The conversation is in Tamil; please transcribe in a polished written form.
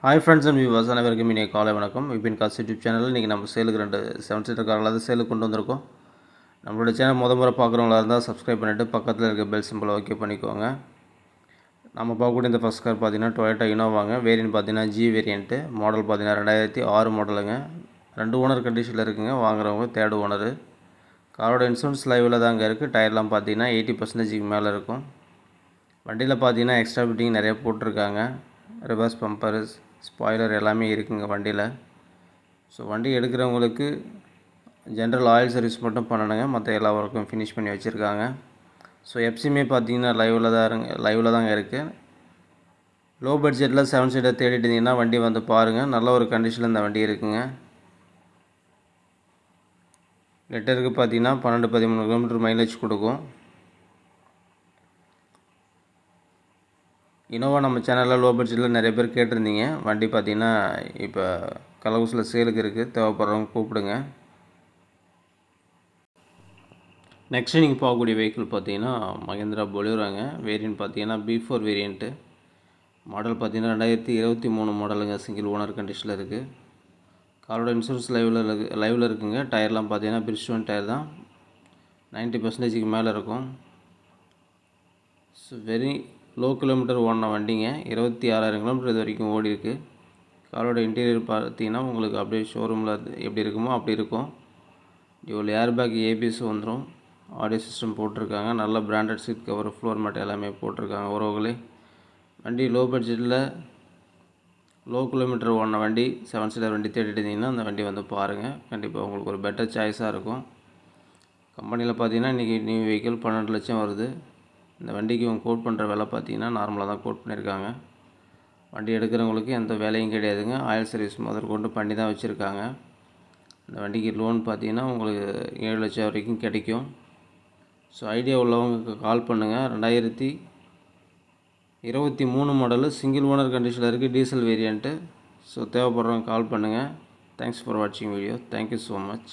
Hi friends and viewers, அனைவருக்கும் இனிய காலை வணக்கம். விபின் காஸ் யூடியூப் சேனலில் இன்றைக்கி நம்ம சேலுக்கு 2 7 சீட்டர் காரில் சேலுக்கு கொண்டு வந்திருக்கோம். நம்மளோட சேனல் முறை பார்க்குறவங்களா இருந்தால் சப்ஸ்கிரைப் பண்ணிவிட்டு பக்கத்தில் இருக்க பெல் சிம்பிளை ஓகே பண்ணிக்கோங்க. நம்ம பார்க்கக்கூடிய இந்த ஃபஸ்ட் கார் பார்த்தீங்கன்னா டொயோட்டா இனோவாங்க. வேரியன்ட் பார்த்தீங்கன்னா ஜி வேரியன்ட்டு. மாடல் பார்த்தீங்கன்னா 2006 மாடலுங்க. 2 ஓனர் கண்டிஷனில் இருக்குங்க. வாங்குறவங்க 3rd ஓனரு. காரோட இன்சூரன்ஸ் லைவில் தாங்க இருக்குது. டயர்லாம் பார்த்தீங்கன்னா 80% மேலே இருக்கும். வண்டியில் பார்த்தீங்கன்னா எக்ஸ்ட்ரா ஃபிட்டிங் நிறைய போட்டிருக்காங்க. ரிவர்ஸ் பம்பர், ஸ்பாய்லர் எல்லாமே இருக்குங்க வண்டியில். ஸோ வண்டி எடுக்கிறவங்களுக்கு ஜென்ரல் ஆயில் சர்வீஸ் மட்டும் பண்ணணுங்க. மற்ற எல்லா ஒர்க்கும் ஃபினிஷ் பண்ணி வச்சுருக்காங்க. ஸோ எஃப்சியுமே பார்த்தீங்கன்னா லைவில் தாங்க இருக்குது. லோ பட்ஜெட்டில் 7 சீட்டர் தேடிட்டு இருந்தீங்கன்னா வண்டி வந்து பாருங்கள். நல்ல ஒரு கண்டிஷனில் இந்த வண்டி இருக்குங்க. லிட்டருக்கு பார்த்தீங்கன்னா 12-13 கிலோமீட்டர் மைலேஜ் கொடுக்கும். இனோவா நம்ம சேனலில் லோ பட்ஜெட்டில் நிறைய பேர் கேட்டிருந்தீங்க. வண்டி பார்த்திங்கன்னா இப்போ கலவுசில் சேலுக்கு இருக்குது. தேவைப்படுறவங்க கூப்பிடுங்க. நெக்ஸ்ட்டு நீங்கள் பார்க்கக்கூடிய வெஹிக்கிள் பார்த்தீங்கன்னா மஹேந்திரா பொலிரோங்க. வேரியன்ட் பார்த்தீங்கன்னா B4 வேரியண்ட்டு. மாடல் பார்த்தீங்கன்னா 2023 மாடலுங்க. சிங்கிள் ஓனர் கண்டிஷனில் இருக்குது. காரோட இன்சூரன்ஸ் லைவில் இருக்குங்க. டயர்லாம் பார்த்தீங்கன்னா பிரிஸ்டோன் டயர் தான். 90% மேலே இருக்கும். ஸோ வெரி லோ கிலோமீட்டர் ஓடின வண்டிங்க. 26,000 கிலோமீட்டர் இது வரைக்கும் ஓடி இருக்குது. காரோட இன்டீரியர் பார்த்தீங்கன்னா உங்களுக்கு அப்படியே ஷோரூமில் எப்படி இருக்குமோ அப்படி இருக்கும். டியூவல் ஏர் பேக், ஏபிஎஸ் வந்துடும். ஆடியோ சிஸ்டம் போட்டிருக்காங்க. நல்ல branded seat cover, floor mat எல்லாமே போட்டிருக்காங்க. உறவுகளே, வண்டி லோ பட்ஜெட்டில் லோ கிலோமீட்டர் ஓடின வண்டி 7 சீட்டர் வண்டி தேடிட்டு இருந்தீங்கன்னா அந்த வண்டி வந்து பாருங்கள். கண்டிப்பாக உங்களுக்கு ஒரு பெட்டர் சாய்ஸாக இருக்கும். கம்பெனியில் பார்த்தீங்கன்னா இன்றைக்கி நியூ வெஹிக்கிள் 12 லட்சம் வருது. இந்த வண்டிக்கு இவங்க கோட் பண்ணுற விலை பார்த்தீங்கன்னா நார்மலாக தான் கோட் பண்ணியிருக்காங்க. வண்டி எடுக்கிறவங்களுக்கு எந்த வேலையும் கிடையாதுங்க. ஆயில் சர்வீஸ் முதற்கொண்டு பண்ணி தான் வச்சுருக்காங்க. இந்த வண்டிக்கு லோன் பார்த்தீங்கன்னா உங்களுக்கு 7 லட்சம் வரைக்கும் கிடைக்கும். ஸோ ஐடியா உள்ளவங்களுக்கு கால் பண்ணுங்கள். 2023 மாடலு, சிங்கிள் ஓனர் கண்டிஷனில் இருக்குது. Diesel variant. ஸோ தேவைப்படுறவங்க கால் பண்ணுங்கள். தேங்க்ஸ் ஃபார் வாட்சிங் வீடியோ. Thank you so much.